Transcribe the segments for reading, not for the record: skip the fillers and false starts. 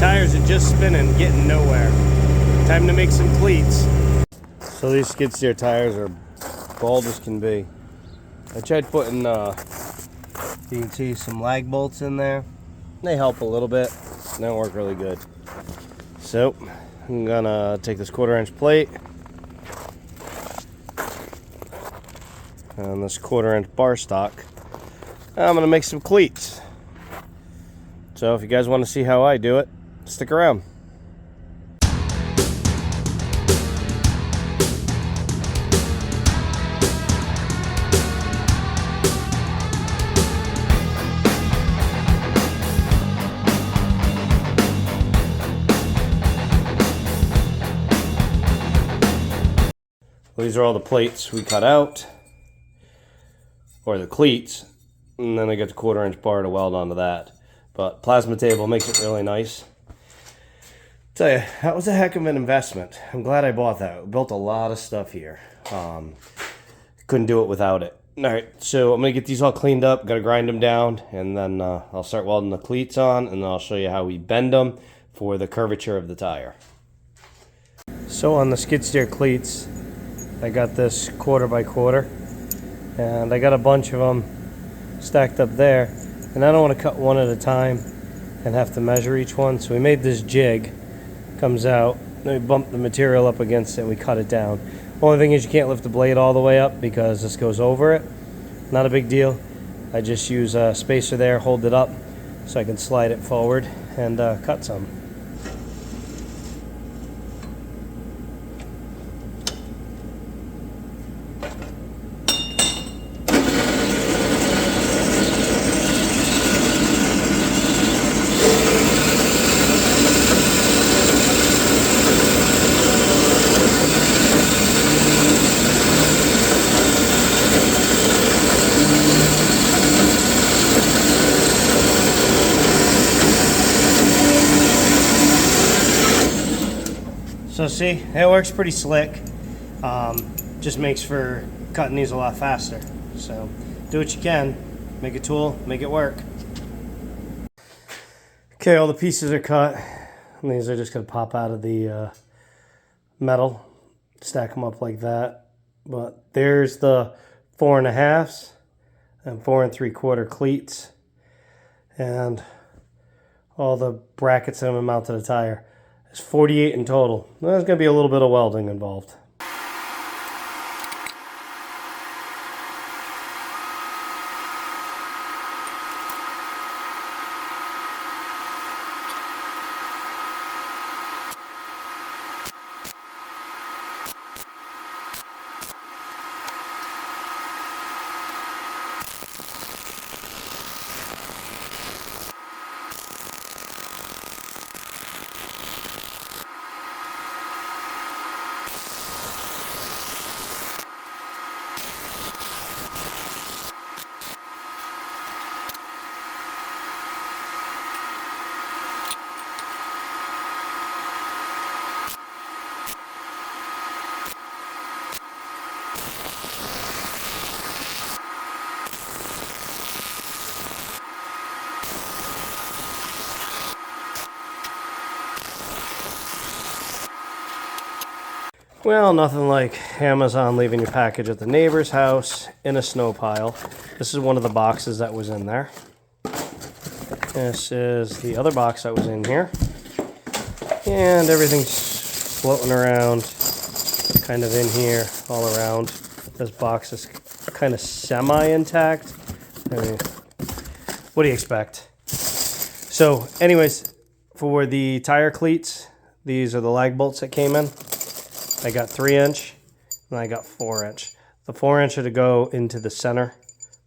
Tires are just spinning, getting nowhere. Time to make some cleats. So these skid steer tires are bald as can be. I tried putting, you can see some lag bolts in there. They help a little bit. They don't work really good. So I'm gonna take this 1/4-inch plate and this 1/4-inch bar stock. I'm gonna make some cleats. So if you guys want to see how I do it, stick around. These are all the plates we cut out, or the cleats, and then I got the 1/4-inch bar to weld onto that. But plasma table makes it really nice. Tell you, that was a heck of an investment. I'm glad I bought that. We built a lot of stuff here. Couldn't do it without it. All right, so I'm gonna get these all cleaned up, gotta grind them down, and then I'll start welding the cleats on, and then I'll show you how we bend them for the curvature of the tire. So on the skid steer cleats, I got this 1/4 by 1/4, and I got a bunch of them stacked up there, and I don't want to cut one at a time and have to measure each one, so we made this jig. Comes out, then we bump the material up against it and we cut it down. Only thing is you can't lift the blade all the way up because this goes over it. Not a big deal. I just use a spacer there, hold it up so I can slide it forward and cut some. So see, it works pretty slick. Just makes for cutting these a lot faster. So do what you can, make a tool, make it work. Okay, all the pieces are cut. And these are just gonna pop out of the metal, stack them up like that. But there's the 4 1/2s and 4 3/4 cleats, and all the brackets that I'm gonna mount to the tire. It's 48 in total. There's going to be a little bit of welding involved. Well, nothing like Amazon leaving your package at the neighbor's house in a snow pile. This is one of the boxes that was in there. This is the other box that was in here. And everything's floating around, kind of in here, all around. This box is kind of semi-intact. I mean, what do you expect? So, anyways, for the tire cleats, these are the lag bolts that came in. I got 3-inch and I got 4-inch. The 4-inch are to go into the center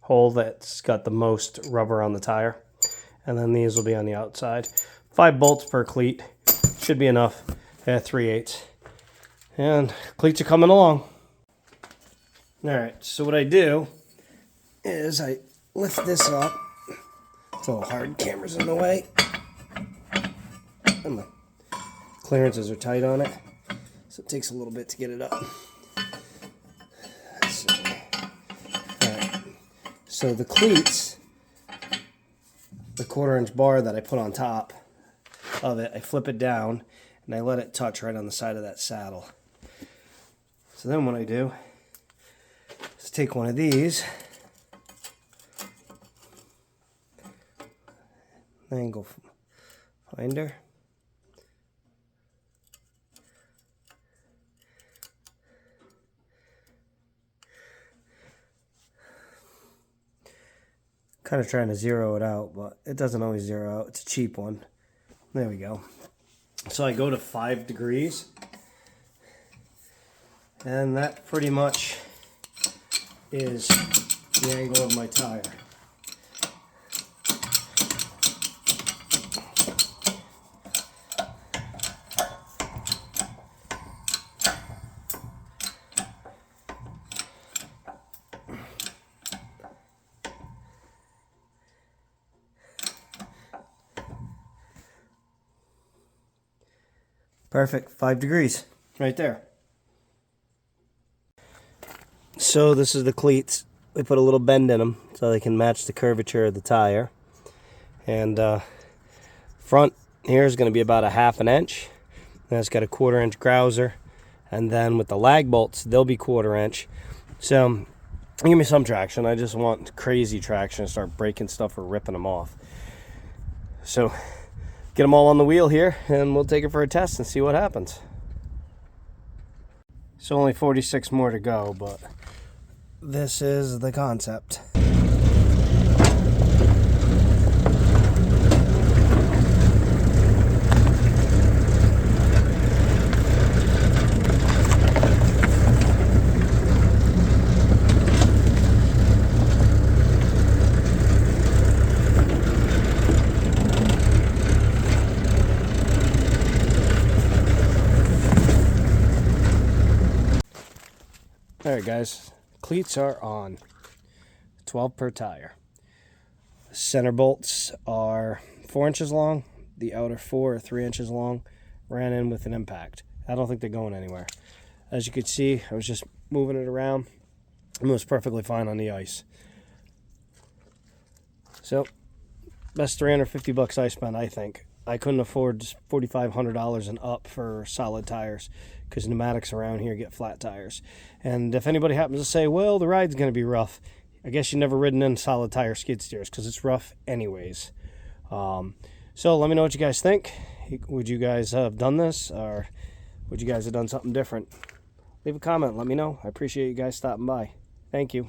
hole that's got the most rubber on the tire. And then these will be on the outside. 5 bolts per cleat. Should be enough at 3/8. And cleats are coming along. Alright, so what I do is I lift this up. It's a little hard, camera's in the way. And the clearances are tight on it. So it takes a little bit to get it up. Alright, so the cleats, the 1/4-inch bar that I put on top, of it, I flip it down and I let it touch right on the side of that saddle. So then what I do is take one of these, angle finder, kind of trying to zero it out, but it doesn't always zero out. It's a cheap one. There we go. So I go to 5 degrees, and that pretty much is the angle of my tire. Perfect, 5 degrees, right there. So this is the cleats. We put a little bend in them so they can match the curvature of the tire. And front here is going to be about a 1/2 inch. And it's got a 1/4 inch grouser. And then with the lag bolts, they'll be 1/4 inch. So give me some traction. I just want crazy traction to start breaking stuff or ripping them off. So get them all on the wheel here, and we'll take it for a test and see what happens. So only 46 more to go, but this is the concept. Alright guys, cleats are on. 12 per tire. Center bolts are 4 inches long. The outer 4 are 3 inches long. Ran in with an impact. I don't think they're going anywhere. As you can see, I was just moving it around. It was perfectly fine on the ice. So, best $350 I spent, I think. I couldn't afford $4,500 and up for solid tires because pneumatics around here get flat tires. And if anybody happens to say, well, the ride's going to be rough, I guess you've never ridden in solid tire skid steers because it's rough anyways. So let me know what you guys think. Would you guys have done this, or would you guys have done something different? Leave a comment. Let me know. I appreciate you guys stopping by. Thank you.